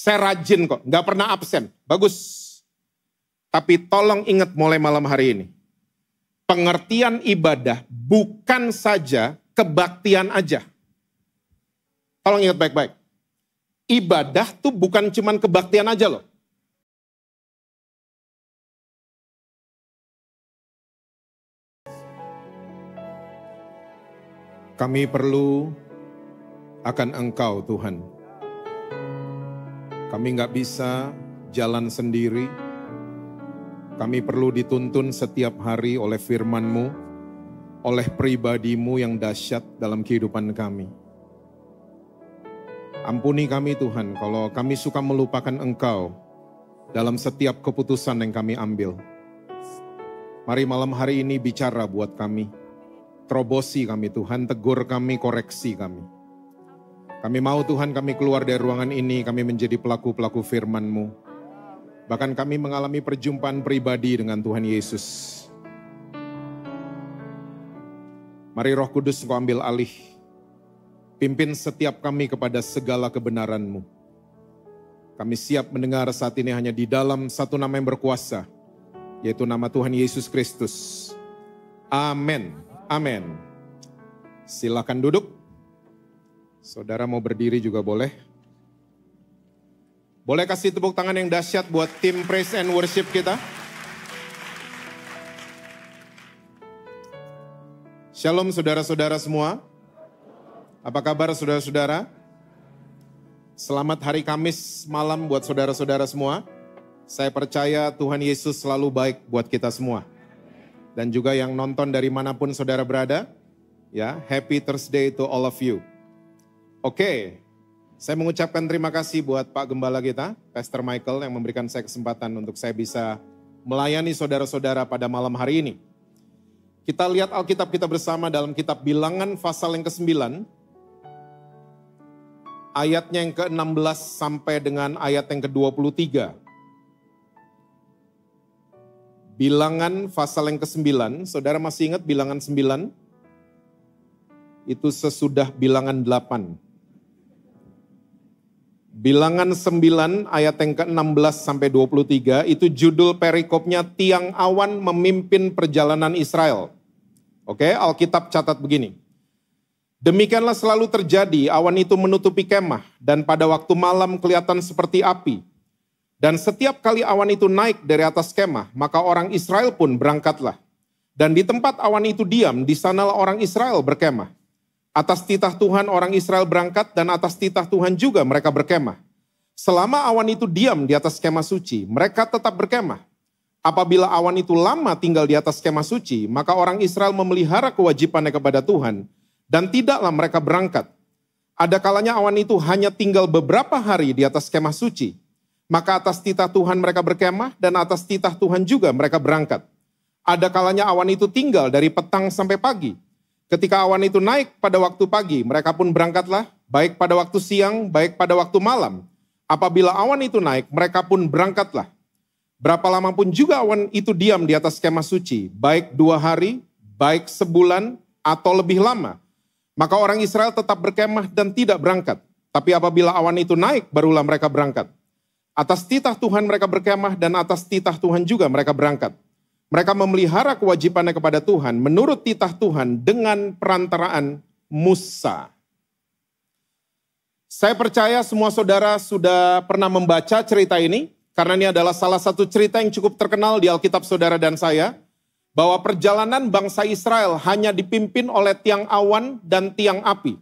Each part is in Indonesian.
Saya rajin kok, nggak pernah absen. Bagus. Tapi tolong ingat mulai malam hari ini. Pengertian ibadah bukan saja kebaktian aja. Tolong ingat baik-baik. Ibadah tuh bukan cuman kebaktian aja loh. Kami perlu akan Engkau Tuhan. Kami nggak bisa jalan sendiri. Kami perlu dituntun setiap hari oleh firman-Mu, oleh pribadi-Mu yang dahsyat dalam kehidupan kami. Ampuni kami Tuhan kalau kami suka melupakan Engkau dalam setiap keputusan yang kami ambil. Mari malam hari ini bicara buat kami. Terobosi kami Tuhan, tegur kami, koreksi kami. Kami mau Tuhan kami keluar dari ruangan ini, kami menjadi pelaku-pelaku firman-Mu. Bahkan kami mengalami perjumpaan pribadi dengan Tuhan Yesus. Mari Roh Kudus Engkau ambil alih. Pimpin setiap kami kepada segala kebenaran-Mu. Kami siap mendengar saat ini hanya di dalam satu nama yang berkuasa, yaitu nama Tuhan Yesus Kristus. Amin. Amin. Silakan duduk. Saudara mau berdiri juga boleh. Boleh kasih tepuk tangan yang dahsyat buat tim Praise and Worship kita. Shalom saudara-saudara semua. Apa kabar saudara-saudara? Selamat hari Kamis malam buat saudara-saudara semua. Saya percaya Tuhan Yesus selalu baik buat kita semua. Dan juga yang nonton dari manapun saudara berada, ya, happy Thursday to all of you. Oke, saya mengucapkan terima kasih buat Pak Gembala kita, Pastor Michael, yang memberikan saya kesempatan untuk saya bisa melayani saudara-saudara pada malam hari ini. Kita lihat Alkitab kita bersama dalam kitab Bilangan pasal yang ke-9, ayatnya yang ke-16 sampai dengan ayat yang ke-23. Bilangan pasal yang ke-9, saudara masih ingat Bilangan 9? Itu sesudah Bilangan 8. Bilangan 9 ayat yang ke-16 sampai 23 itu judul perikopnya Tiang Awan Memimpin Perjalanan Israel. Oke, Alkitab catat begini. Demikianlah selalu terjadi, awan itu menutupi kemah dan pada waktu malam kelihatan seperti api. Dan setiap kali awan itu naik dari atas kemah, maka orang Israel pun berangkatlah. Dan di tempat awan itu diam, di sanalah orang Israel berkemah. Atas titah Tuhan orang Israel berangkat dan atas titah Tuhan juga mereka berkemah. Selama awan itu diam di atas kemah suci, mereka tetap berkemah. Apabila awan itu lama tinggal di atas kemah suci, maka orang Israel memelihara kewajibannya kepada Tuhan dan tidaklah mereka berangkat. Ada kalanya awan itu hanya tinggal beberapa hari di atas kemah suci. Maka atas titah Tuhan mereka berkemah dan atas titah Tuhan juga mereka berangkat. Ada kalanya awan itu tinggal dari petang sampai pagi. Ketika awan itu naik pada waktu pagi, mereka pun berangkatlah, baik pada waktu siang, baik pada waktu malam. Apabila awan itu naik, mereka pun berangkatlah. Berapa lama pun juga awan itu diam di atas kemah suci, baik 2 hari, baik sebulan, atau lebih lama. Maka orang Israel tetap berkemah dan tidak berangkat. Tapi apabila awan itu naik, barulah mereka berangkat. Atas titah Tuhan mereka berkemah dan atas titah Tuhan juga mereka berangkat. Mereka memelihara kewajibannya kepada Tuhan menurut titah Tuhan dengan perantaraan Musa. Saya percaya semua saudara sudah pernah membaca cerita ini, karena ini adalah salah satu cerita yang cukup terkenal di Alkitab saudara dan saya, bahwa perjalanan bangsa Israel hanya dipimpin oleh tiang awan dan tiang api.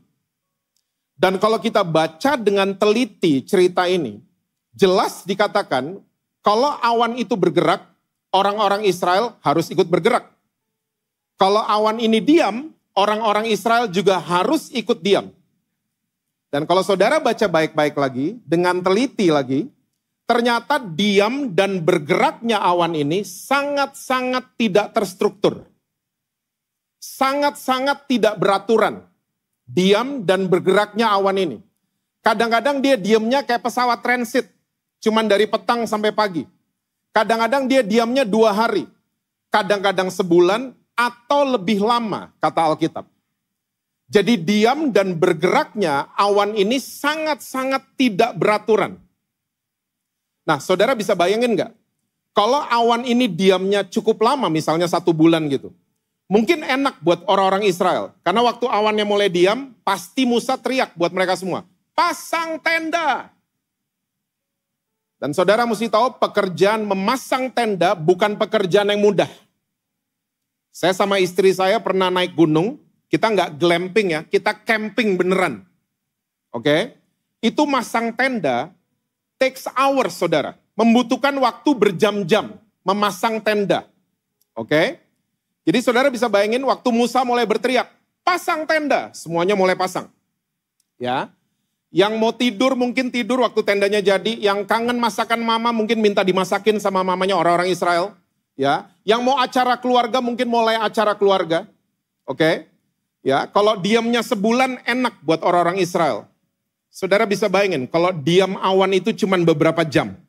Dan kalau kita baca dengan teliti cerita ini, jelas dikatakan kalau awan itu bergerak, orang-orang Israel harus ikut bergerak. Kalau awan ini diam, orang-orang Israel juga harus ikut diam. Dan kalau saudara baca baik-baik lagi, dengan teliti lagi, ternyata diam dan bergeraknya awan ini sangat-sangat tidak terstruktur. Sangat-sangat tidak beraturan. Diam dan bergeraknya awan ini. Kadang-kadang dia diamnya kayak pesawat transit. Cuman dari petang sampai pagi. Kadang-kadang dia diamnya 2 hari. Kadang-kadang sebulan atau lebih lama, kata Alkitab. Jadi diam dan bergeraknya awan ini sangat-sangat tidak beraturan. Nah, saudara bisa bayangin nggak? Kalau awan ini diamnya cukup lama, misalnya 1 bulan gitu. Mungkin enak buat orang-orang Israel. Karena waktu awannya mulai diam, pasti Musa teriak buat mereka semua. Pasang tenda. Dan saudara mesti tahu pekerjaan memasang tenda bukan pekerjaan yang mudah. Saya sama istri saya pernah naik gunung, kita nggak glamping ya, kita camping beneran. Oke? Itu masang tenda, takes hours saudara. Membutuhkan waktu berjam-jam memasang tenda. Oke? Jadi saudara bisa bayangin waktu Musa mulai berteriak, pasang tenda, semuanya mulai pasang. Ya. Yang mau tidur mungkin tidur waktu tendanya jadi, yang kangen masakan mama mungkin minta dimasakin sama mamanya orang-orang Israel. Ya, yang mau acara keluarga mungkin mulai acara keluarga. Oke? Ya, kalau diamnya sebulan enak buat orang-orang Israel. Saudara bisa bayangin kalau diam awan itu cuma beberapa jam.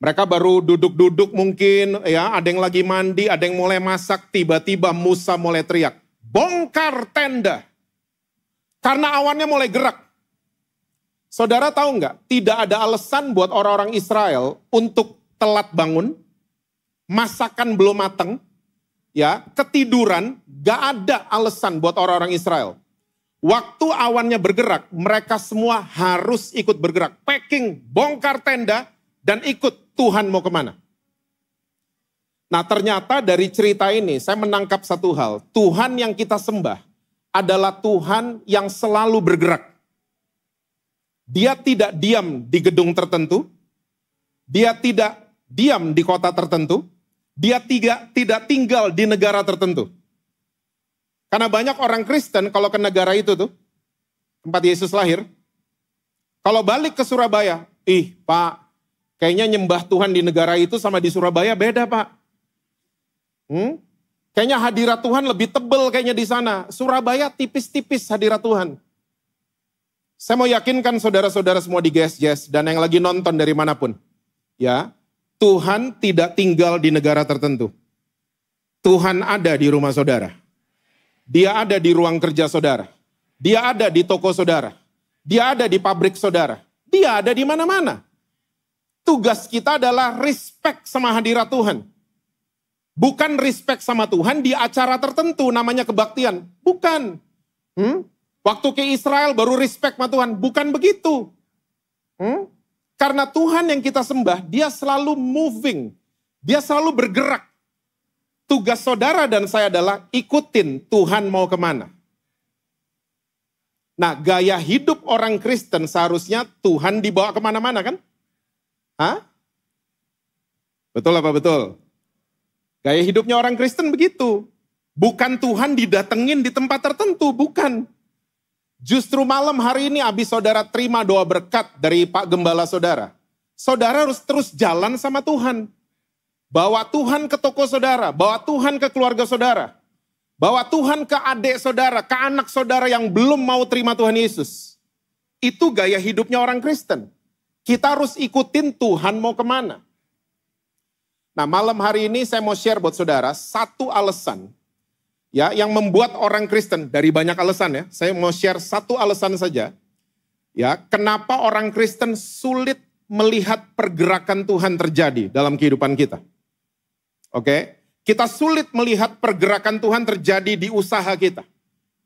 Mereka baru duduk-duduk mungkin, ya, ada yang lagi mandi, ada yang mulai masak, tiba-tiba Musa mulai teriak, bongkar tenda. Karena awannya mulai gerak. Saudara tahu nggak, tidak ada alasan buat orang-orang Israel untuk telat bangun, masakan belum matang, ya, ketiduran, gak ada alasan buat orang-orang Israel. Waktu awannya bergerak, mereka semua harus ikut bergerak. Packing, bongkar tenda, dan ikut Tuhan mau kemana. Nah ternyata dari cerita ini saya menangkap satu hal. Tuhan yang kita sembah adalah Tuhan yang selalu bergerak. Dia tidak diam di gedung tertentu. Dia tidak diam di kota tertentu. Dia tidak tinggal di negara tertentu. Karena banyak orang Kristen kalau ke negara itu tuh, tempat Yesus lahir, kalau balik ke Surabaya, Pak, kayaknya nyembah Tuhan di negara itu sama di Surabaya beda Pak. Kayaknya hadirat Tuhan lebih tebel kayaknya di sana. Surabaya tipis-tipis hadirat Tuhan. Saya mau yakinkan saudara-saudara semua di GSJS dan yang lagi nonton dari manapun. Ya, Tuhan tidak tinggal di negara tertentu. Tuhan ada di rumah saudara. Dia ada di ruang kerja saudara. Dia ada di toko saudara. Dia ada di pabrik saudara. Dia ada di mana-mana. Tugas kita adalah respect sama hadirat Tuhan. Bukan respect sama Tuhan di acara tertentu namanya kebaktian. Bukan. Waktu ke Israel baru respect sama Tuhan. Bukan begitu. Karena Tuhan yang kita sembah, dia selalu moving. Dia selalu bergerak. Tugas saudara dan saya adalah ikutin Tuhan mau kemana. Nah, gaya hidup orang Kristen seharusnya Tuhan dibawa kemana-mana kan? Hah? Betul apa betul? Gaya hidupnya orang Kristen begitu. Bukan Tuhan didatengin di tempat tertentu, bukan. Justru malam hari ini habis saudara terima doa berkat dari Pak Gembala saudara. Saudara harus terus jalan sama Tuhan. Bawa Tuhan ke toko saudara, bawa Tuhan ke keluarga saudara. Bawa Tuhan ke adik saudara, ke anak saudara yang belum mau terima Tuhan Yesus. Itu gaya hidupnya orang Kristen. Kita harus ikutin Tuhan mau kemana. Nah malam hari ini saya mau share buat saudara satu alasan ya yang membuat orang Kristen, dari banyak alasan ya, saya mau share satu alasan saja. Ya, kenapa orang Kristen sulit melihat pergerakan Tuhan terjadi dalam kehidupan kita. Oke, kita sulit melihat pergerakan Tuhan terjadi di usaha kita,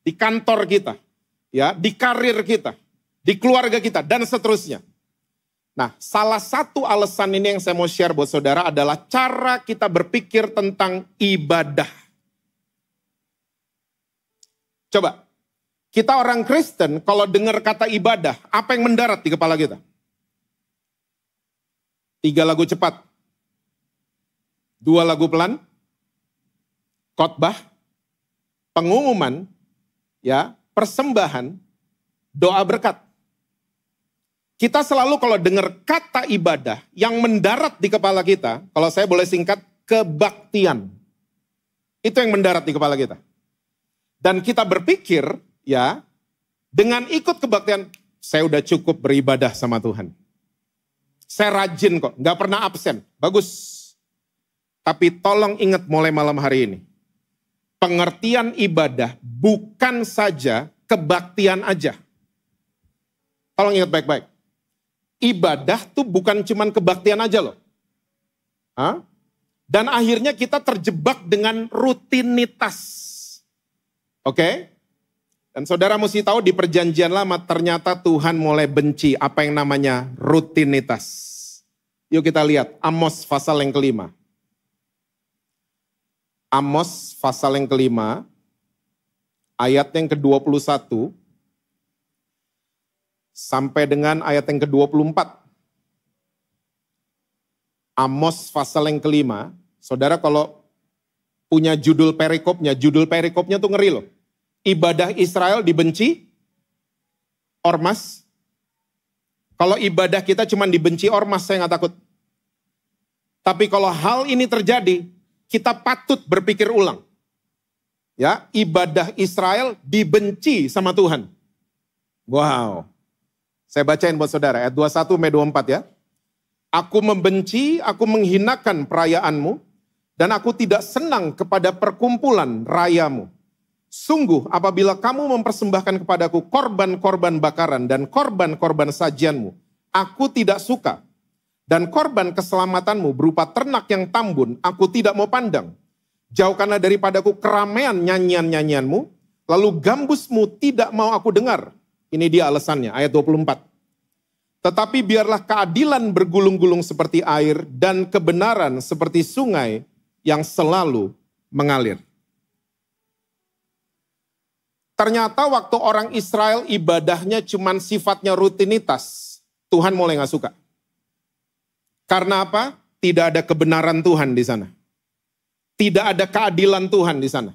di kantor kita, ya, di karir kita, di keluarga kita, dan seterusnya. Nah, salah satu alasan ini yang saya mau share buat saudara adalah cara kita berpikir tentang ibadah. Coba, kita orang Kristen kalau dengar kata ibadah, apa yang mendarat di kepala kita? 3 lagu cepat, 2 lagu pelan, khotbah, pengumuman, ya, persembahan, doa berkat. Kita selalu kalau dengar kata ibadah yang mendarat di kepala kita, kalau saya boleh singkat, kebaktian. Itu yang mendarat di kepala kita. Dan kita berpikir, ya, dengan ikut kebaktian, saya udah cukup beribadah sama Tuhan. Saya rajin kok, gak pernah absen. Bagus. Tapi tolong ingat mulai malam hari ini. Pengertian ibadah bukan saja kebaktian aja. Tolong ingat baik-baik. ibadah tuh bukan cuman kebaktian aja loh. Hah? Dan akhirnya kita terjebak dengan rutinitas. Oke? Dan saudara mesti tahu di perjanjian lama ternyata Tuhan mulai benci apa yang namanya rutinitas. Yuk kita lihat Amos pasal yang kelima. Amos pasal yang kelima, ayat yang ke-21 sampai dengan ayat yang ke-24. Amos pasal yang kelima, saudara kalau punya judul perikopnya tuh ngeri loh. Ibadah Israel dibenci, ormas. Kalau ibadah kita cuma dibenci ormas, saya nggak takut. Tapi kalau hal ini terjadi, kita patut berpikir ulang. Ya, ibadah Israel dibenci sama Tuhan. Wow. Saya bacain buat saudara, ayat 21-24 ya. Aku membenci, aku menghinakan perayaanmu, dan aku tidak senang kepada perkumpulan rayamu. Sungguh apabila kamu mempersembahkan kepadaku korban-korban bakaran dan korban-korban sajianmu, aku tidak suka. Dan korban keselamatanmu berupa ternak yang tambun, aku tidak mau pandang. Jauhkanlah daripadaku keramaian nyanyian-nyanyianmu, lalu gambusmu tidak mau aku dengar. Ini dia alasannya, ayat 24. Tetapi biarlah keadilan bergulung-gulung seperti air dan kebenaran seperti sungai yang selalu mengalir. Ternyata waktu orang Israel ibadahnya cuman sifatnya rutinitas, Tuhan mulai gak suka. Karena apa? Tidak ada kebenaran Tuhan di sana. Tidak ada keadilan Tuhan di sana.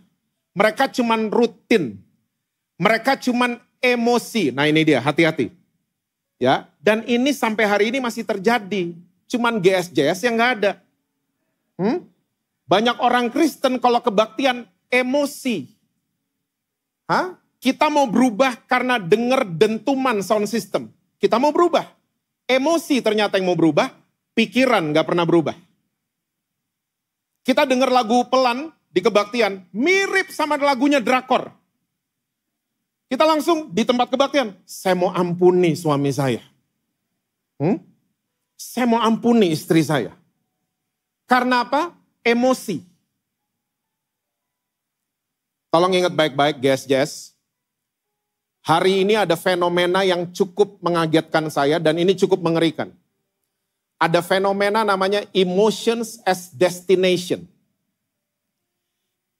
Mereka cuman rutin. Mereka cuman emosi. Nah ini dia, hati-hati. Ya, dan ini sampai hari ini masih terjadi. Cuman GSJS yang gak ada. Banyak orang Kristen kalau kebaktian emosi. Hah? Kita mau berubah karena dengar dentuman sound system. Kita mau berubah. Emosi ternyata yang mau berubah. Pikiran gak pernah berubah. Kita dengar lagu pelan di kebaktian, mirip sama lagunya drakor. Kita langsung di tempat kebaktian, saya mau ampuni suami saya. Saya mau ampuni istri saya. Karena apa? Emosi. Tolong ingat baik-baik guys. Hari ini ada fenomena yang cukup mengagetkan saya dan ini cukup mengerikan. Ada fenomena namanya emotions as destination.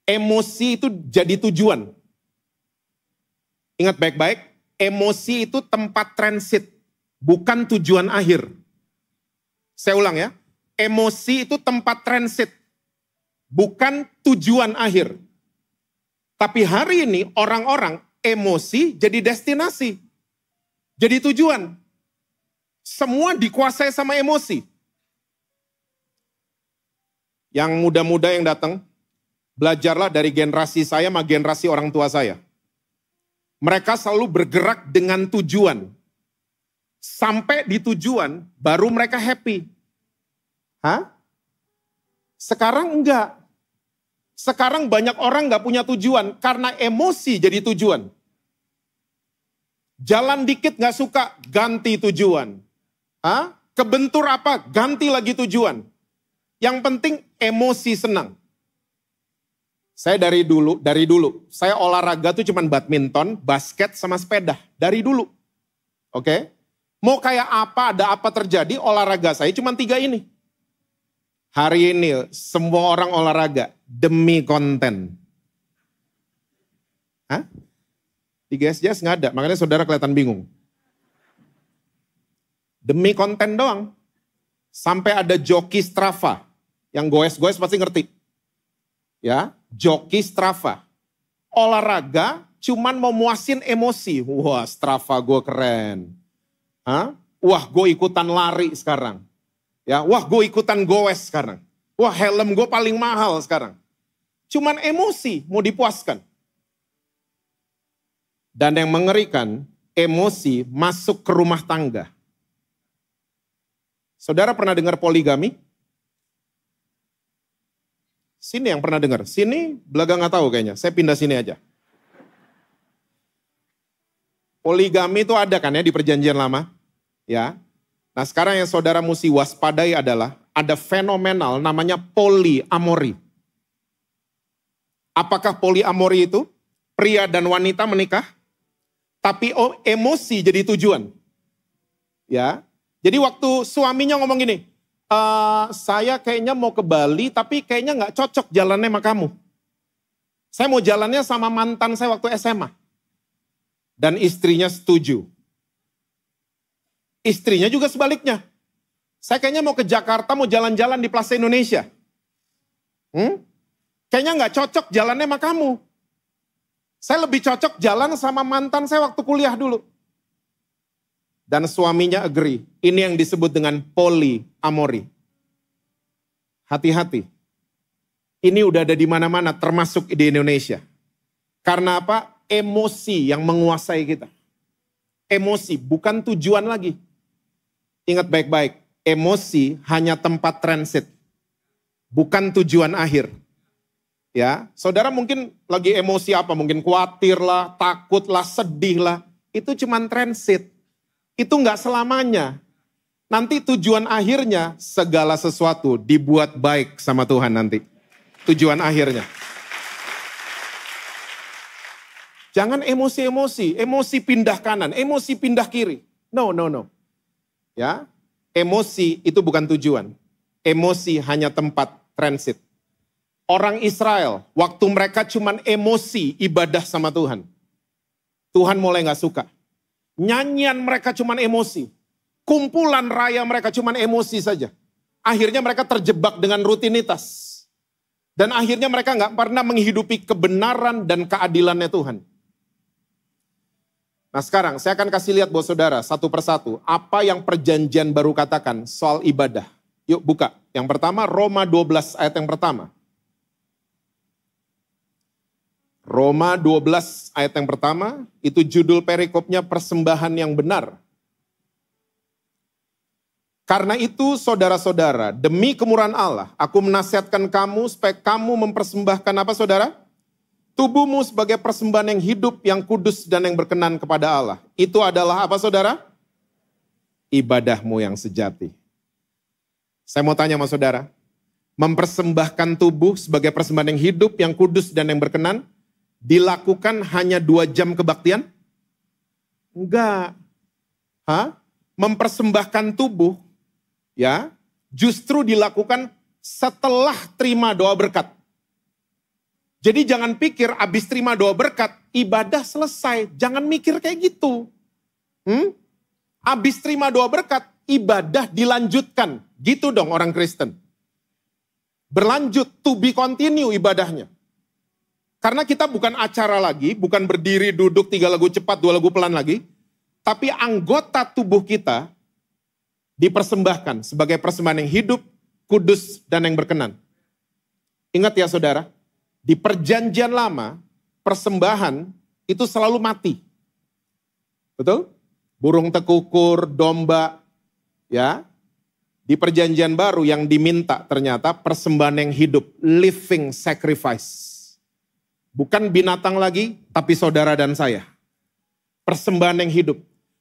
Emosi itu jadi tujuan. Ingat baik-baik, emosi itu tempat transit, bukan tujuan akhir. Saya ulang ya, emosi itu tempat transit, bukan tujuan akhir. Tapi hari ini orang-orang emosi jadi destinasi, jadi tujuan. Semua dikuasai sama emosi. Yang muda-muda yang datang, belajarlah dari generasi saya sama generasi orang tua saya. Mereka selalu bergerak dengan tujuan. Sampai di tujuan, baru mereka happy. Hah? Sekarang enggak. Sekarang banyak orang enggak punya tujuan, karena emosi jadi tujuan. Jalan dikit enggak suka, ganti tujuan. Hah? Kebentur apa? Ganti lagi tujuan. Yang penting emosi senang. Saya dari dulu, saya olahraga tuh cuman badminton, basket, sama sepeda. Dari dulu. Oke? Mau kayak apa, ada apa terjadi, olahraga saya cuman 3 ini. Hari ini semua orang olahraga demi konten. Hah? Di GSJS nggak ada, makanya saudara kelihatan bingung. Demi konten doang. Sampai ada joki Strava. Yang goes-goes pasti ngerti. Ya, joki Strava. Olahraga cuman mau muasin emosi. Wah, Strava gue keren. Hah? Wah, gue ikutan lari sekarang. Ya, wah gue ikutan goes sekarang. Wah, helm gue paling mahal sekarang. Cuman emosi mau dipuaskan. Dan yang mengerikan, emosi masuk ke rumah tangga. Saudara pernah dengar poligami? Sini yang pernah dengar. Sini belaga nggak tahu kayaknya. Saya pindah sini aja. Poligami itu ada kan ya di perjanjian lama. Ya. Nah sekarang yang saudara mesti waspadai adalah ada fenomenal namanya poliamori. Apakah poliamori itu? Pria dan wanita menikah, tapi emosi jadi tujuan. Ya, jadi waktu suaminya ngomong gini, saya kayaknya mau ke Bali, tapi kayaknya nggak cocok jalannya sama kamu. Saya mau jalannya sama mantan saya waktu SMA. Dan istrinya setuju. Istrinya juga sebaliknya. Saya kayaknya mau ke Jakarta, mau jalan-jalan di Plaza Indonesia. Kayaknya nggak cocok jalannya sama kamu. Saya lebih cocok jalan sama mantan saya waktu kuliah dulu. Dan suaminya agree. Ini yang disebut dengan poliamori. Hati-hati. Ini udah ada di mana-mana, termasuk di Indonesia. Karena apa? Emosi yang menguasai kita. Emosi, bukan tujuan lagi. Ingat baik-baik, emosi hanya tempat transit. Bukan tujuan akhir. Ya, saudara mungkin lagi emosi apa? Mungkin khawatir lah, takut lah, sedih lah. Itu cuman transit. Itu enggak selamanya. Nanti tujuan akhirnya segala sesuatu dibuat baik sama Tuhan nanti. Tujuan akhirnya. Jangan emosi-emosi, emosi pindah kanan, emosi pindah kiri. No. Ya, emosi itu bukan tujuan. Emosi hanya tempat transit. Orang Israel, waktu mereka cuman emosi ibadah sama Tuhan. Tuhan mulai gak suka. Nyanyian mereka cuman emosi. Kumpulan raya mereka cuman emosi saja. Akhirnya mereka terjebak dengan rutinitas. Dan akhirnya mereka gak pernah menghidupi kebenaran dan keadilannya Tuhan. Nah sekarang saya akan kasih lihat buat saudara satu persatu. Apa yang perjanjian baru katakan soal ibadah. Yuk buka. Yang pertama Roma 12 ayat yang pertama. Roma 12 ayat yang pertama, itu judul perikopnya persembahan yang benar. Karena itu saudara-saudara, demi kemurahan Allah, aku menasihatkan kamu supaya kamu mempersembahkan apa saudara? Tubuhmu sebagai persembahan yang hidup, yang kudus dan yang berkenan kepada Allah. Itu adalah apa saudara? Ibadahmu yang sejati. Saya mau tanya sama saudara, mempersembahkan tubuh sebagai persembahan yang hidup, yang kudus dan yang berkenan, dilakukan hanya 2 jam kebaktian? Enggak. Mempersembahkan tubuh, ya, justru dilakukan setelah terima doa berkat. Jadi jangan pikir abis terima doa berkat, ibadah selesai. Jangan mikir kayak gitu. Abis terima doa berkat, ibadah dilanjutkan. Gitu dong orang Kristen. Berlanjut, to be continue ibadahnya. Karena kita bukan acara lagi, bukan berdiri, duduk 3 lagu cepat, 2 lagu pelan lagi. Tapi anggota tubuh kita dipersembahkan sebagai persembahan yang hidup, kudus, dan yang berkenan. Ingat ya saudara, di perjanjian lama, persembahan itu selalu mati. Betul? Burung tekukur, domba, ya. Di perjanjian baru yang diminta ternyata persembahan yang hidup, living sacrifice. Bukan binatang lagi, tapi saudara dan saya. Persembahan yang hidup.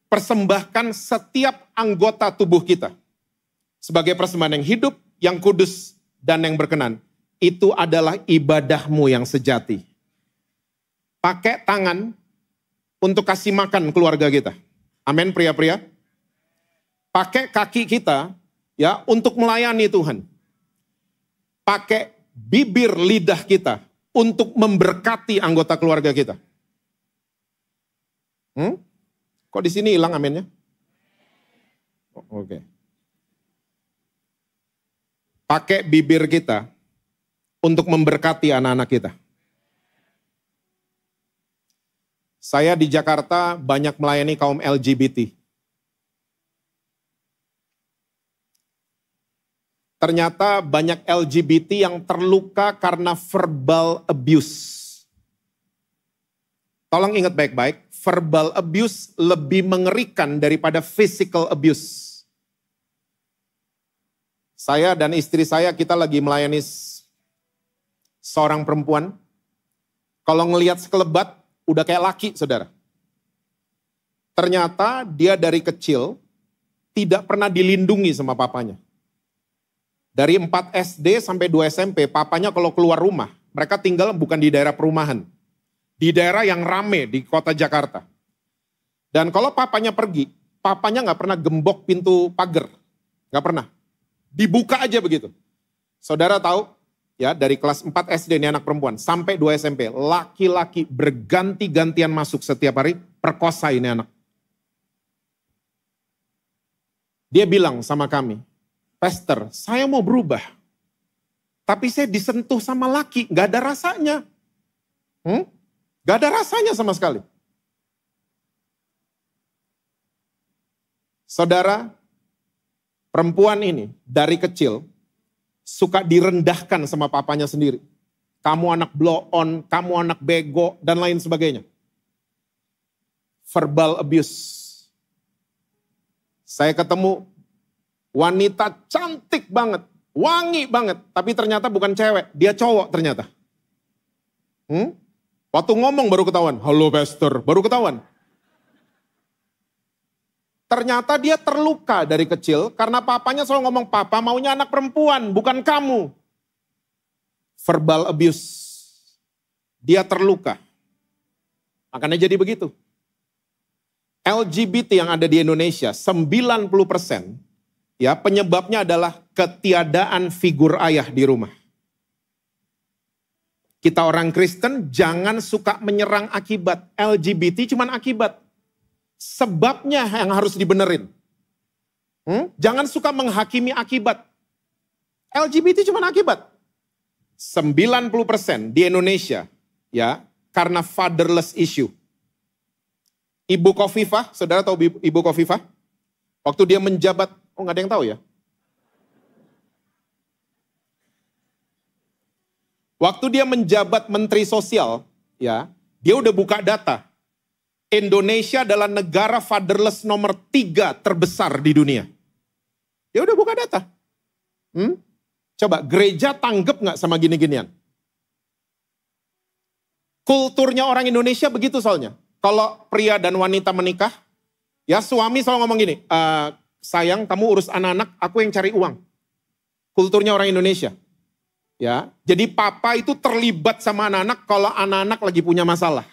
Persembahkan setiap anggota tubuh kita. Sebagai persembahan yang hidup, yang kudus, dan yang berkenan. Itu adalah ibadahmu yang sejati. Pakai tangan untuk kasih makan keluarga kita. Amin pria-pria. Pakai kaki kita ya untuk melayani Tuhan. Pakai bibir lidah kita untuk memberkati anggota keluarga kita. Kok di sini hilang aminnya? Oke. Pakai bibir kita untuk memberkati anak-anak kita. Saya di Jakarta banyak melayani kaum LGBT. Ternyata banyak LGBT yang terluka karena verbal abuse. Tolong ingat baik-baik, verbal abuse lebih mengerikan daripada physical abuse. Saya dan istri saya, kita lagi melayani seorang perempuan. Kalau ngelihat sekelebat, udah kayak laki, saudara. Ternyata dia dari kecil tidak pernah dilindungi sama papanya. Dari 4 SD sampai 2 SMP, papanya kalau keluar rumah, mereka tinggal bukan di daerah perumahan. Di daerah yang rame di kota Jakarta. Dan kalau papanya pergi, papanya nggak pernah gembok pintu pagar. Nggak pernah. Dibuka aja begitu. Saudara tahu, ya dari kelas 4 SD ini anak perempuan, sampai 2 SMP, laki-laki berganti-gantian masuk setiap hari, perkosa ini anak. Dia bilang sama kami, Pastor, saya mau berubah. Tapi saya disentuh sama laki, gak ada rasanya. Gak ada rasanya sama sekali. Saudara, perempuan ini dari kecil suka direndahkan sama papanya sendiri. Kamu anak blow on, kamu anak bego, dan lain sebagainya. Verbal abuse. Saya ketemu wanita cantik banget, wangi banget, tapi ternyata bukan cewek, dia cowok ternyata. Waktu ngomong baru ketahuan, halo pastor, baru ketahuan. Ternyata dia terluka dari kecil karena papanya selalu ngomong, papa maunya anak perempuan, bukan kamu. Verbal abuse. Dia terluka. Makanya jadi begitu. LGBT yang ada di Indonesia, 90% ya penyebabnya adalah ketiadaan figur ayah di rumah. Kita orang Kristen jangan suka menyerang akibat. LGBT cuman akibat. Sebabnya yang harus dibenerin. Jangan suka menghakimi akibat. LGBT cuman akibat. 90% di Indonesia ya karena fatherless issue. Ibu Khofifah, saudara tahu Ibu Khofifah? Waktu dia menjabat, nggak ada yang tahu ya? Waktu dia menjabat Menteri Sosial, ya, dia udah buka data. Indonesia adalah negara fatherless nomor 3 terbesar di dunia. Dia udah buka data. Coba, gereja tanggap nggak sama gini-ginian? Kulturnya orang Indonesia begitu soalnya. Kalau pria dan wanita menikah, ya suami selalu ngomong gini, sayang kamu urus anak-anak, aku yang cari uang. Kulturnya orang Indonesia. Ya, jadi papa itu terlibat sama anak-anak kalau anak-anak lagi punya masalah.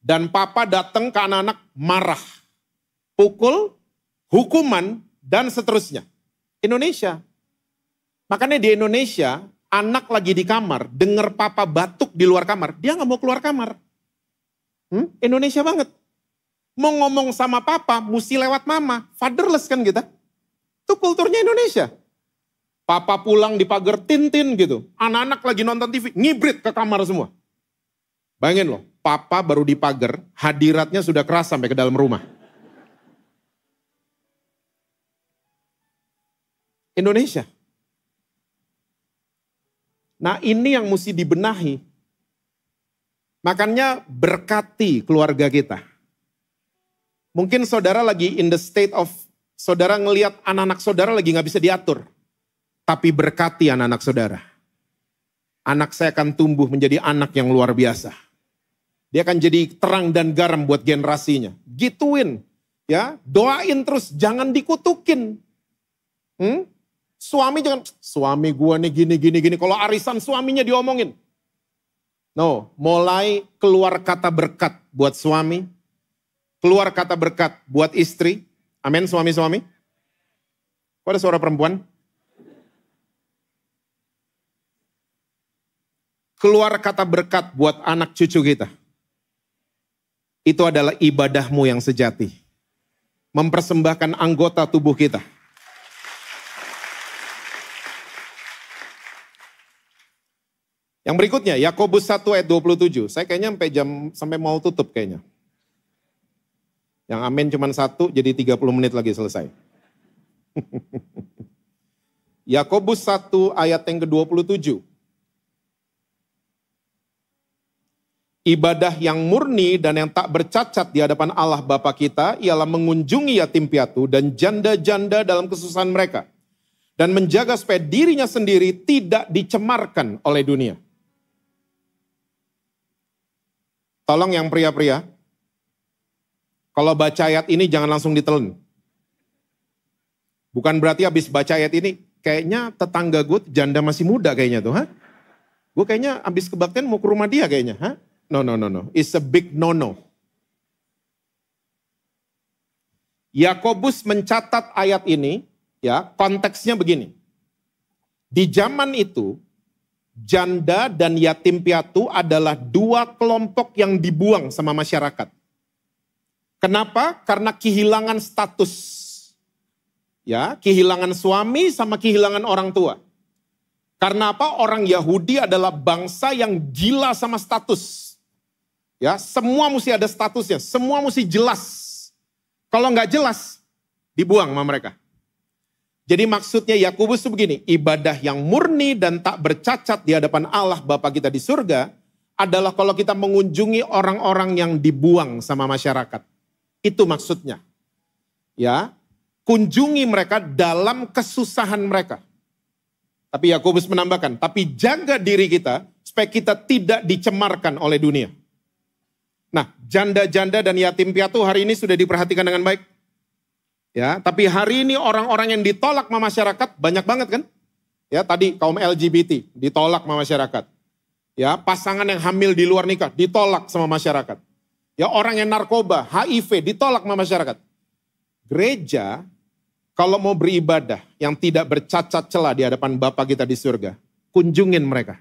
Dan papa datang ke anak-anak marah, pukul, hukuman, dan seterusnya. Indonesia. Makanya di Indonesia, anak lagi di kamar, dengar papa batuk di luar kamar, dia nggak mau keluar kamar. Indonesia banget. Mau ngomong sama papa, mesti lewat mama. Fatherless kan kita. Itu kulturnya Indonesia. Papa pulang di pagar Tintin gitu. Anak-anak lagi nonton TV, ngibrit ke kamar semua. Bayangin loh, papa baru di pagar, hadiratnya sudah keras sampai ke dalam rumah. Indonesia. Nah ini yang mesti dibenahi. Makanya berkati keluarga kita. Mungkin saudara lagi in the state of, saudara ngelihat anak-anak saudara lagi gak bisa diatur. Tapi berkati anak-anak saudara. Anak saya akan tumbuh menjadi anak yang luar biasa. Dia akan jadi terang dan garam buat generasinya. Gituin, ya, doain terus, jangan dikutukin. Suami jangan, suami gua nih gini. Kalau arisan suaminya diomongin. No, mulai keluar kata berkat buat suami, keluar kata berkat buat istri. Amin, suami-suami. Kok ada suara perempuan? Keluar kata berkat buat anak cucu kita. Itu adalah ibadahmu yang sejati. Mempersembahkan anggota tubuh kita. Yang berikutnya, Yakobus 1 ayat 27. Saya kayaknya sampai mau tutup kayaknya. Yang amin cuma 1, jadi 30 menit lagi selesai. Yakobus 1 ayat yang ke-27. Ibadah yang murni dan yang tak bercacat di hadapan Allah Bapa kita ialah mengunjungi yatim piatu dan janda-janda dalam kesusahan mereka. Dan menjaga supaya dirinya sendiri tidak dicemarkan oleh dunia. Tolong yang pria-pria, kalau baca ayat ini jangan langsung ditelen. Bukan berarti habis baca ayat ini, kayaknya tetangga gue janda masih muda kayaknya tuh. Gue kayaknya habis kebaktian mau ke rumah dia kayaknya. No. It's a big no. Yakobus mencatat ayat ini, ya, konteksnya begini. Di zaman itu, janda dan yatim piatu adalah dua kelompok yang dibuang sama masyarakat. Kenapa? Karena kehilangan status. Ya, kehilangan suami sama kehilangan orang tua. Karena apa? Orang Yahudi adalah bangsa yang gila sama status. Ya, semua mesti ada statusnya, semua mesti jelas. Kalau nggak jelas, dibuang sama mereka. Jadi maksudnya Yakobus itu begini, ibadah yang murni dan tak bercacat di hadapan Allah Bapa kita di surga adalah kalau kita mengunjungi orang-orang yang dibuang sama masyarakat. Itu maksudnya. Ya, kunjungi mereka dalam kesusahan mereka. Tapi Yakobus menambahkan, tapi jaga diri kita supaya kita tidak dicemarkan oleh dunia. Nah, janda-janda dan yatim piatu hari ini sudah diperhatikan dengan baik. Ya, tapi hari ini orang-orang yang ditolak sama masyarakat banyak banget kan? Ya, tadi kaum LGBT ditolak sama masyarakat. Ya, pasangan yang hamil di luar nikah ditolak sama masyarakat. Ya, orang yang narkoba, HIV ditolak sama masyarakat. Gereja kalau mau beribadah yang tidak bercacat celah di hadapan Bapa kita di surga, kunjungin mereka.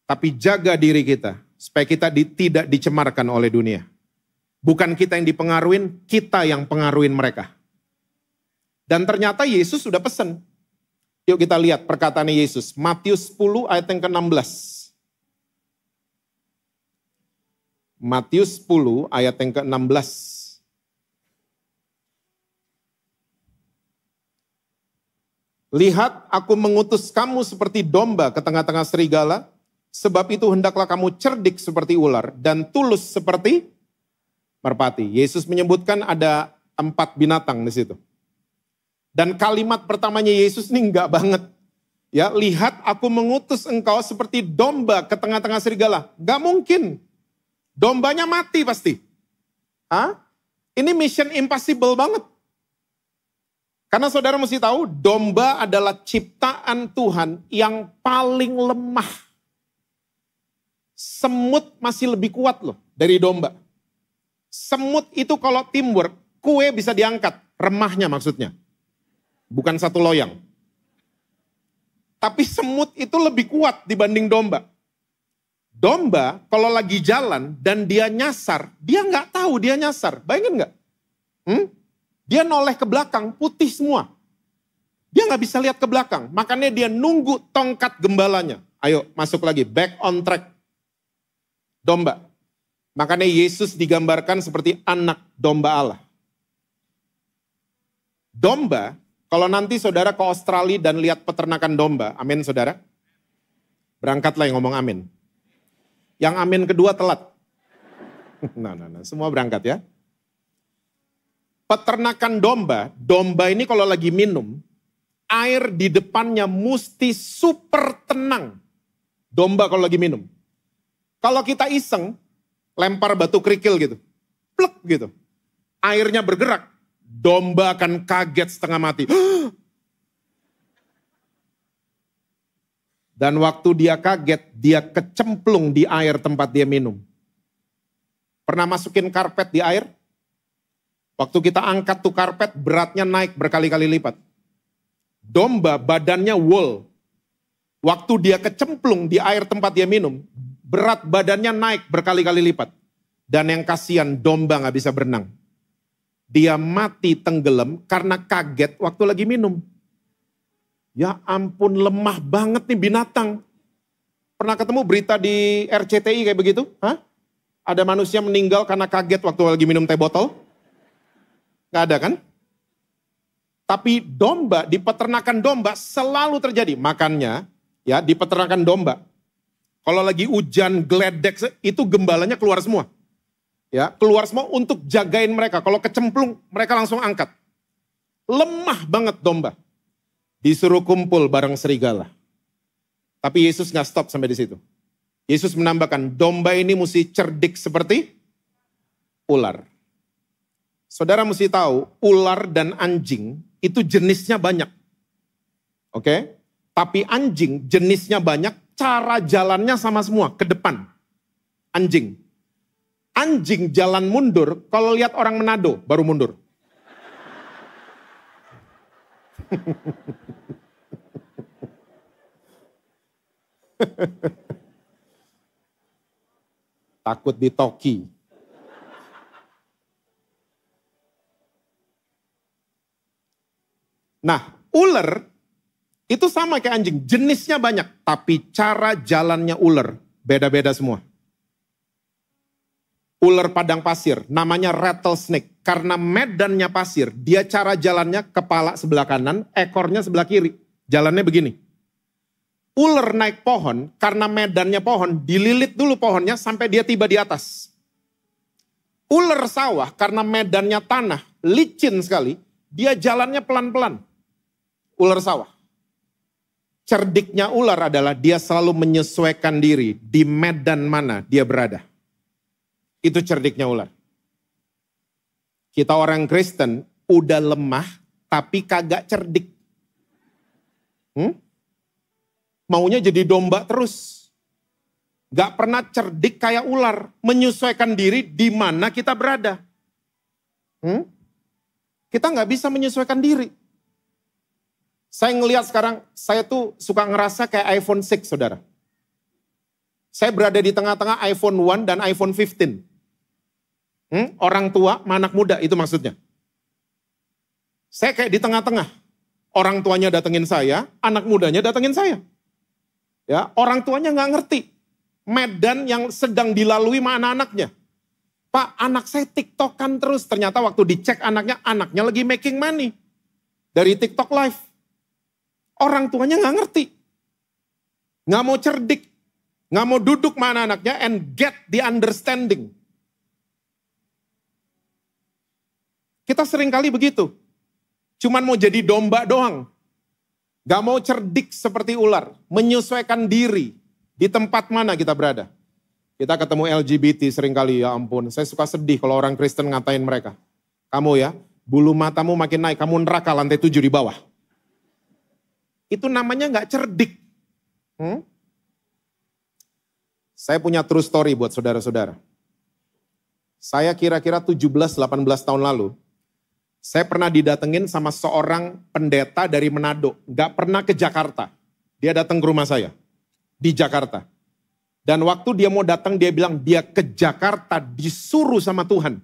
Tapi jaga diri kita supaya kita tidak dicemarkan oleh dunia. Bukan kita yang dipengaruhin, kita yang pengaruhin mereka. Dan ternyata Yesus sudah pesan. Yuk kita lihat perkataan Yesus. Matius 10 ayat yang ke-16. Matius 10 ayat yang ke-16. Lihat, aku mengutus kamu seperti domba ke tengah-tengah serigala. Sebab itu hendaklah kamu cerdik seperti ular dan tulus seperti merpati. Yesus menyebutkan ada 4 binatang di situ. Dan kalimat pertamanya Yesus ini enggak banget. Ya, lihat aku mengutus engkau seperti domba ke tengah-tengah serigala. Enggak mungkin. Dombanya mati pasti. Ini mission impossible banget. Karena saudara mesti tahu, domba adalah ciptaan Tuhan yang paling lemah. Semut masih lebih kuat loh dari domba. Semut itu kalau teamwork, kue bisa diangkat, remahnya maksudnya. Bukan satu loyang. Tapi semut itu lebih kuat dibanding domba. Domba kalau lagi jalan dan dia nyasar, dia nggak tahu dia nyasar. Bayangin nggak? Dia noleh ke belakang, putih semua. Dia nggak bisa lihat ke belakang, makanya dia nunggu tongkat gembalanya. Ayo masuk lagi, back on track. Domba. Makanya Yesus digambarkan seperti anak domba Allah. Domba, kalau nanti saudara ke Australia dan lihat peternakan domba, amin saudara? Berangkatlah yang ngomong amin. Yang amin kedua telat. Nah, semua berangkat ya. Peternakan domba, domba ini kalau lagi minum, air di depannya mesti super tenang. Domba kalau lagi minum. Kalau kita iseng, lempar batu kerikil gitu. Plek gitu. Airnya bergerak. Domba akan kaget setengah mati. Dan waktu dia kaget, dia kecemplung di air tempat dia minum. Pernah masukin karpet di air? Waktu kita angkat tuh karpet, beratnya naik berkali-kali lipat. Domba badannya wool. Waktu dia kecemplung di air tempat dia minum, berat badannya naik berkali-kali lipat. Dan yang kasihan, domba gak bisa berenang. Dia mati tenggelam karena kaget waktu lagi minum. Ya ampun, lemah banget nih binatang. Pernah ketemu berita di RCTI kayak begitu? Ada manusia meninggal karena kaget waktu lagi minum teh botol? Gak ada kan? Tapi domba, di peternakan domba selalu terjadi. Makanya ya di peternakan domba, kalau lagi hujan geledek itu gembalanya keluar semua. Ya, keluar semua untuk jagain mereka. Kalau kecemplung, mereka langsung angkat. Lemah banget domba. Disuruh kumpul bareng serigala. Tapi Yesus gak stop sampai di situ. Yesus menambahkan, domba ini mesti cerdik seperti ular. Saudara mesti tahu, ular dan anjing itu jenisnya banyak. Oke? Tapi anjing jenisnya banyak, cara jalannya sama semua, ke depan. Anjing. Anjing jalan mundur, kalau lihat orang Manado, baru mundur. Takut ditoki. Nah, ular itu sama kayak anjing, jenisnya banyak, tapi cara jalannya ular beda-beda semua. Ular padang pasir, namanya rattlesnake. Karena medannya pasir, dia cara jalannya kepala sebelah kanan, ekornya sebelah kiri. Jalannya begini. Ular naik pohon, karena medannya pohon, dililit dulu pohonnya sampai dia tiba di atas. Ular sawah, karena medannya tanah, licin sekali, dia jalannya pelan-pelan. Ular sawah. Cerdiknya ular adalah dia selalu menyesuaikan diri di medan mana dia berada. Itu cerdiknya ular. Kita orang Kristen udah lemah tapi kagak cerdik. Maunya jadi domba terus. Gak pernah cerdik kayak ular. Menyesuaikan diri di mana kita berada. Kita gak bisa menyesuaikan diri. Saya ngelihat sekarang, saya tuh suka ngerasa kayak iPhone 6, saudara. Saya berada di tengah-tengah iPhone 1 dan iPhone 15. Orang tua, anak muda, itu maksudnya. Saya kayak di tengah-tengah. Orang tuanya datengin saya, anak mudanya datengin saya. Ya, orang tuanya nggak ngerti medan yang sedang dilalui sama anak-anaknya. Pak, anak saya TikTokan terus. Ternyata waktu dicek anaknya lagi making money. Dari TikTok Live. Orang tuanya nggak ngerti. Nggak mau cerdik. Nggak mau duduk sama anaknya and get the understanding. Kita sering kali begitu. Cuman mau jadi domba doang. Gak mau cerdik seperti ular. Menyesuaikan diri di tempat mana kita berada. Kita ketemu LGBT seringkali, ya ampun. Saya suka sedih kalau orang Kristen ngatain mereka. Kamu ya, bulu matamu makin naik, kamu neraka lantai 7 di bawah. Itu namanya gak cerdik. Saya punya true story buat saudara-saudara. Saya kira-kira 17-18 tahun lalu, saya pernah didatengin sama seorang pendeta dari Manado. Gak pernah ke Jakarta. Dia datang ke rumah saya. Di Jakarta. Dan waktu dia mau datang, dia bilang dia ke Jakarta disuruh sama Tuhan.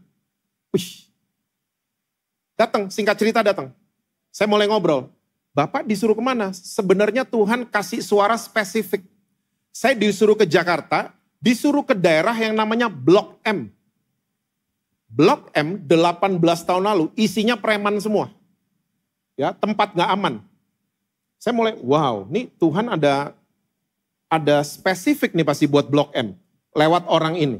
Wih. Datang, singkat cerita datang. Saya mulai ngobrol. Bapak disuruh kemana? Sebenarnya Tuhan kasih suara spesifik. Saya disuruh ke Jakarta, disuruh ke daerah yang namanya Blok M. Blok M 18 tahun lalu isinya preman semua. Ya, tempat gak aman. Saya mulai, wow, nih Tuhan ada spesifik nih pasti buat Blok M. Lewat orang ini.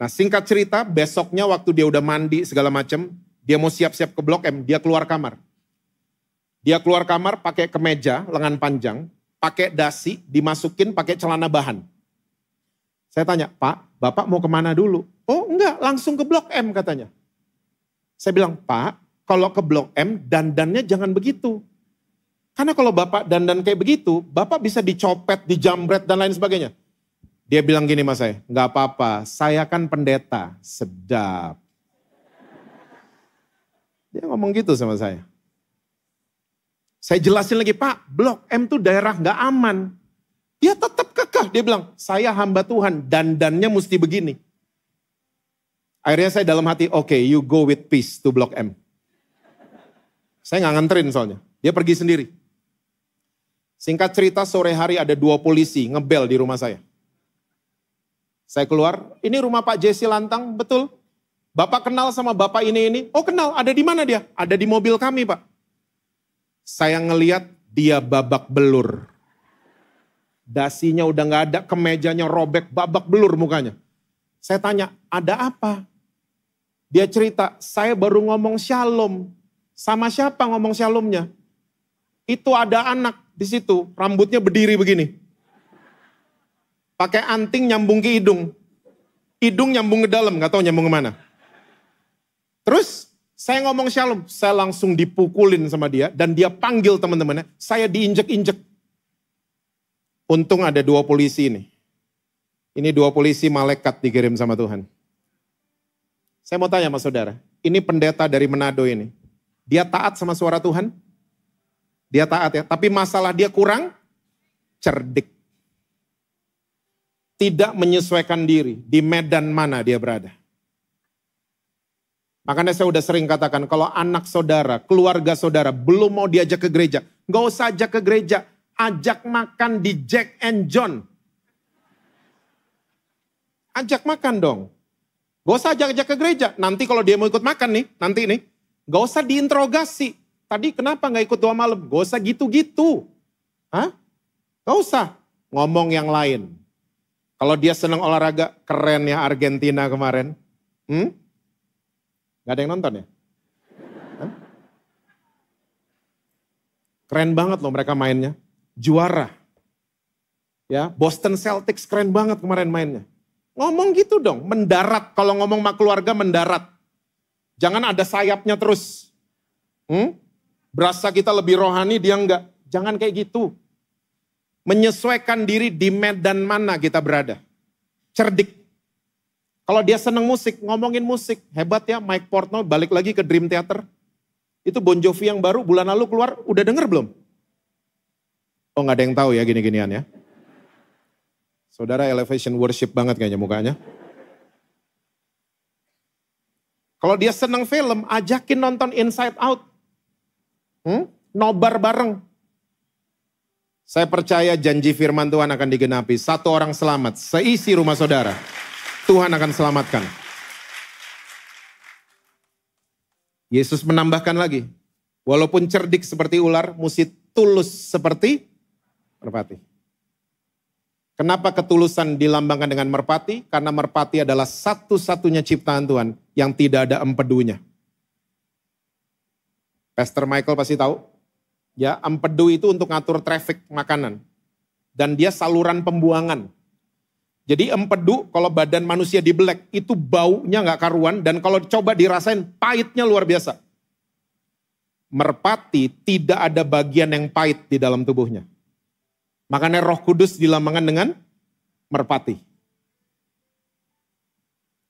Nah singkat cerita, besoknya waktu dia udah mandi segala macam, dia mau siap-siap ke Blok M, dia keluar kamar. Dia keluar kamar pakai kemeja, lengan panjang, pakai dasi, dimasukin pakai celana bahan. Saya tanya, Pak, Bapak mau kemana dulu? Oh enggak, langsung ke Blok M katanya. Saya bilang, Pak, kalau ke Blok M dandannya jangan begitu. Karena kalau Bapak dandan kayak begitu, Bapak bisa dicopet, dijamret dan lain sebagainya. Dia bilang gini sama saya, enggak apa-apa, saya kan pendeta, sedap. Dia ngomong gitu sama saya. Saya jelasin lagi, Pak, Blok M tuh daerah gak aman. Dia tetap kekeh, dia bilang, saya hamba Tuhan, dandannya mesti begini. Akhirnya saya dalam hati, oke, you go with peace to Blok M. Saya gak nganterin soalnya, dia pergi sendiri. Singkat cerita, sore hari ada 2 polisi ngebel di rumah saya. Saya keluar, ini rumah Pak Jesse Lantang, betul. Bapak kenal sama Bapak ini. Oh kenal, ada di mana dia? Ada di mobil kami Pak. Saya ngeliat dia babak belur. Dasinya udah gak ada, kemejanya robek, babak belur mukanya. Saya tanya, ada apa? Dia cerita, saya baru ngomong shalom. Sama siapa ngomong shalomnya? Itu ada anak di situ, rambutnya berdiri begini. Pakai anting nyambung ke hidung. Hidung nyambung ke dalam, gak tahu nyambung kemana. Terus Saya ngomong shalom, saya langsung dipukulin sama dia dan dia panggil teman-temannya, saya diinjek-injek. Untung ada 2 polisi ini. Ini 2 polisi malaikat dikirim sama Tuhan. Saya mau tanya sama saudara, ini pendeta dari Manado ini. Dia taat sama suara Tuhan? Dia taat ya, tapi masalah dia kurang cerdik. Tidak menyesuaikan diri di medan mana dia berada. Makanya saya udah sering katakan, kalau anak saudara, keluarga saudara belum mau diajak ke gereja, gak usah ajak ke gereja, ajak makan di Jack and John. Ajak makan dong. Gak usah ajak-ajak ke gereja, nanti kalau dia mau ikut makan nih, nanti nih, gak usah diinterogasi. Tadi kenapa gak ikut doa malam? Gak usah gitu-gitu. Hah? Gak usah ngomong yang lain. Kalau dia senang olahraga, keren ya Argentina kemarin. Gak ada yang nonton ya? Hah? Keren banget loh mereka mainnya. Juara. Ya, Boston Celtics keren banget kemarin mainnya. Ngomong gitu dong, mendarat. Kalau ngomong sama keluarga mendarat. Jangan ada sayapnya terus. Berasa kita lebih rohani, dia enggak. Jangan kayak gitu. Menyesuaikan diri di medan mana kita berada. Cerdik. Kalau dia seneng musik, ngomongin musik. Hebat ya Mike Portnoy balik lagi ke Dream Theater. Itu Bon Jovi yang baru bulan lalu keluar, udah denger belum? Oh gak ada yang tahu ya gini-ginian ya. Saudara elevation worship banget kayaknya mukanya. Kalau dia seneng film, ajakin nonton Inside Out. Nobar bareng. Saya percaya janji firman Tuhan akan digenapi. 1 orang selamat, seisi rumah saudara. Tuhan akan selamatkan. Yesus menambahkan lagi. Walaupun cerdik seperti ular, mesti tulus seperti merpati. Kenapa ketulusan dilambangkan dengan merpati? Karena merpati adalah satu-satunya ciptaan Tuhan yang tidak ada empedunya. Pastor Michael pasti tahu. Ya, empedu itu untuk ngatur traffic makanan. Dan dia saluran pembuangan. Jadi empedu kalau badan manusia dibelek itu baunya gak karuan. Dan kalau coba dirasain pahitnya luar biasa. Merpati tidak ada bagian yang pahit di dalam tubuhnya. Makanya Roh Kudus dilambangkan dengan merpati.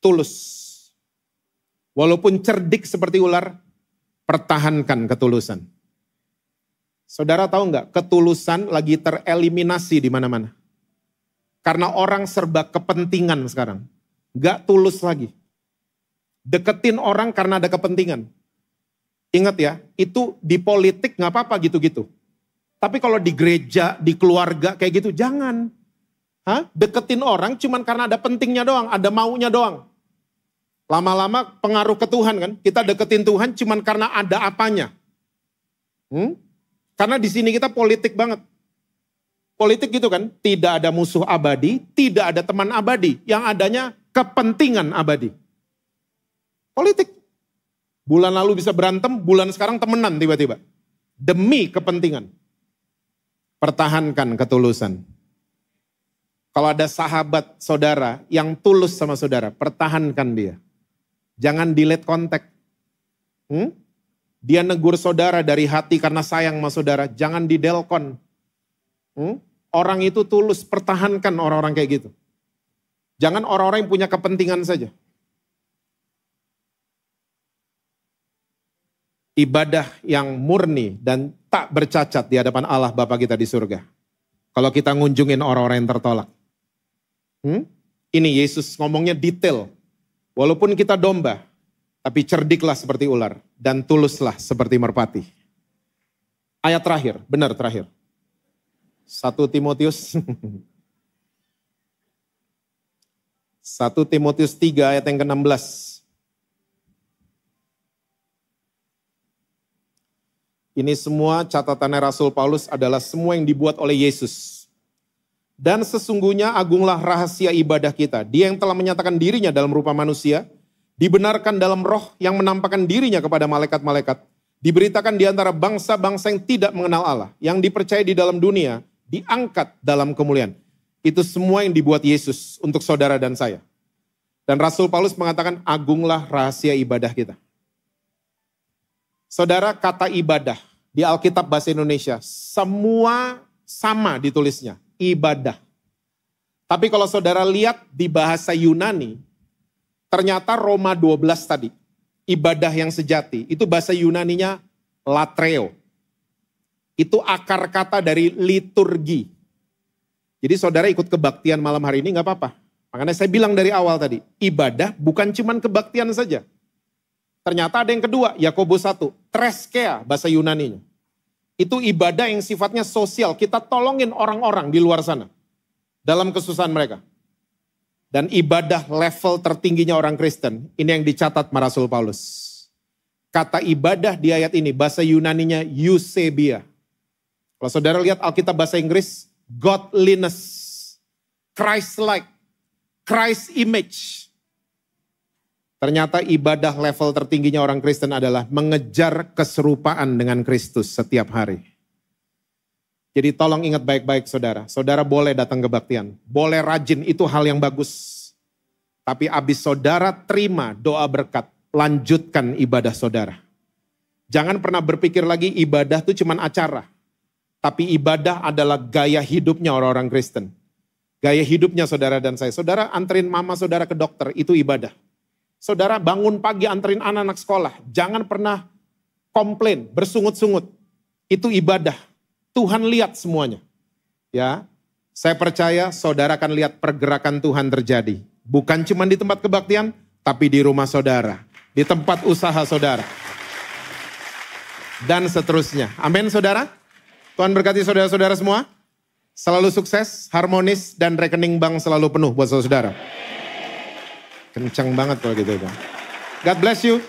Tulus. Walaupun cerdik seperti ular, pertahankan ketulusan. Saudara tahu nggak, ketulusan lagi tereliminasi di mana-mana. Karena orang serba kepentingan sekarang. Nggak tulus lagi. Deketin orang karena ada kepentingan. Ingat ya, itu di politik nggak apa-apa gitu-gitu. Tapi kalau di gereja, di keluarga kayak gitu, jangan. Deketin orang cuman karena ada pentingnya doang, ada maunya doang. Lama-lama pengaruh ke Tuhan kan. Kita deketin Tuhan cuman karena ada apanya. Karena di sini kita politik banget. Politik gitu kan, tidak ada musuh abadi, tidak ada teman abadi. Yang adanya kepentingan abadi. Politik. Bulan lalu bisa berantem, bulan sekarang temenan tiba-tiba. Demi kepentingan. Pertahankan ketulusan. Kalau ada sahabat saudara yang tulus sama saudara, pertahankan dia. Jangan delete kontak. Dia negur saudara dari hati karena sayang sama saudara, jangan didelkon. Orang itu tulus, pertahankan orang-orang kayak gitu. Jangan orang-orang yang punya kepentingan saja. Ibadah yang murni dan tak bercacat di hadapan Allah Bapa kita di surga. Kalau kita ngunjungin orang-orang yang tertolak. Ini Yesus ngomongnya detail. Walaupun kita domba, tapi cerdiklah seperti ular dan tuluslah seperti merpati. Ayat terakhir, benar terakhir. 1 Timotius 1 Timotius 3 ayat yang ke-16. Ini semua catatannya Rasul Paulus adalah semua yang dibuat oleh Yesus. Dan sesungguhnya agunglah rahasia ibadah kita. Dia yang telah menyatakan dirinya dalam rupa manusia, dibenarkan dalam roh yang menampakkan dirinya kepada malaikat-malaikat, diberitakan di antara bangsa-bangsa yang tidak mengenal Allah, yang dipercaya di dalam dunia, diangkat dalam kemuliaan. Itu semua yang dibuat Yesus untuk saudara dan saya. Dan Rasul Paulus mengatakan agunglah rahasia ibadah kita. Saudara, kata ibadah di Alkitab bahasa Indonesia, semua sama ditulisnya, ibadah. Tapi kalau saudara lihat di bahasa Yunani, ternyata Roma 12 tadi, ibadah yang sejati, itu bahasa Yunaninya latreo. Itu akar kata dari liturgi. Jadi saudara ikut kebaktian malam hari ini gak apa-apa. Makanya saya bilang dari awal tadi, ibadah bukan cuman kebaktian saja. Ternyata ada yang kedua, Yakobus 1, treskea bahasa Yunaninya. Itu ibadah yang sifatnya sosial, kita tolongin orang-orang di luar sana. Dalam kesusahan mereka. Dan ibadah level tertingginya orang Kristen, ini yang dicatat Rasul Paulus. Kata ibadah di ayat ini, bahasa Yunaninya eusebia. Kalau saudara lihat Alkitab bahasa Inggris, godliness, Christ-like, Christ image. Ternyata ibadah level tertingginya orang Kristen adalah mengejar keserupaan dengan Kristus setiap hari. Jadi tolong ingat baik-baik saudara. Saudara boleh datang kebaktian. Boleh rajin, itu hal yang bagus. Tapi abis saudara terima doa berkat, lanjutkan ibadah saudara. Jangan pernah berpikir lagi ibadah itu cuma acara. Tapi ibadah adalah gaya hidupnya orang-orang Kristen. Gaya hidupnya saudara dan saya. Saudara anterin mama saudara ke dokter, itu ibadah. Saudara bangun pagi anterin anak-anak sekolah. Jangan pernah komplain, bersungut-sungut. Itu ibadah. Tuhan lihat semuanya. Ya, saya percaya saudara akan lihat pergerakan Tuhan terjadi. Bukan cuma di tempat kebaktian, tapi di rumah saudara. Di tempat usaha saudara. Dan seterusnya. Amin saudara. Tuhan berkati saudara-saudara semua. Selalu sukses, harmonis, dan rekening bank selalu penuh buat saudara. Kencang banget kalau gitu. God bless you.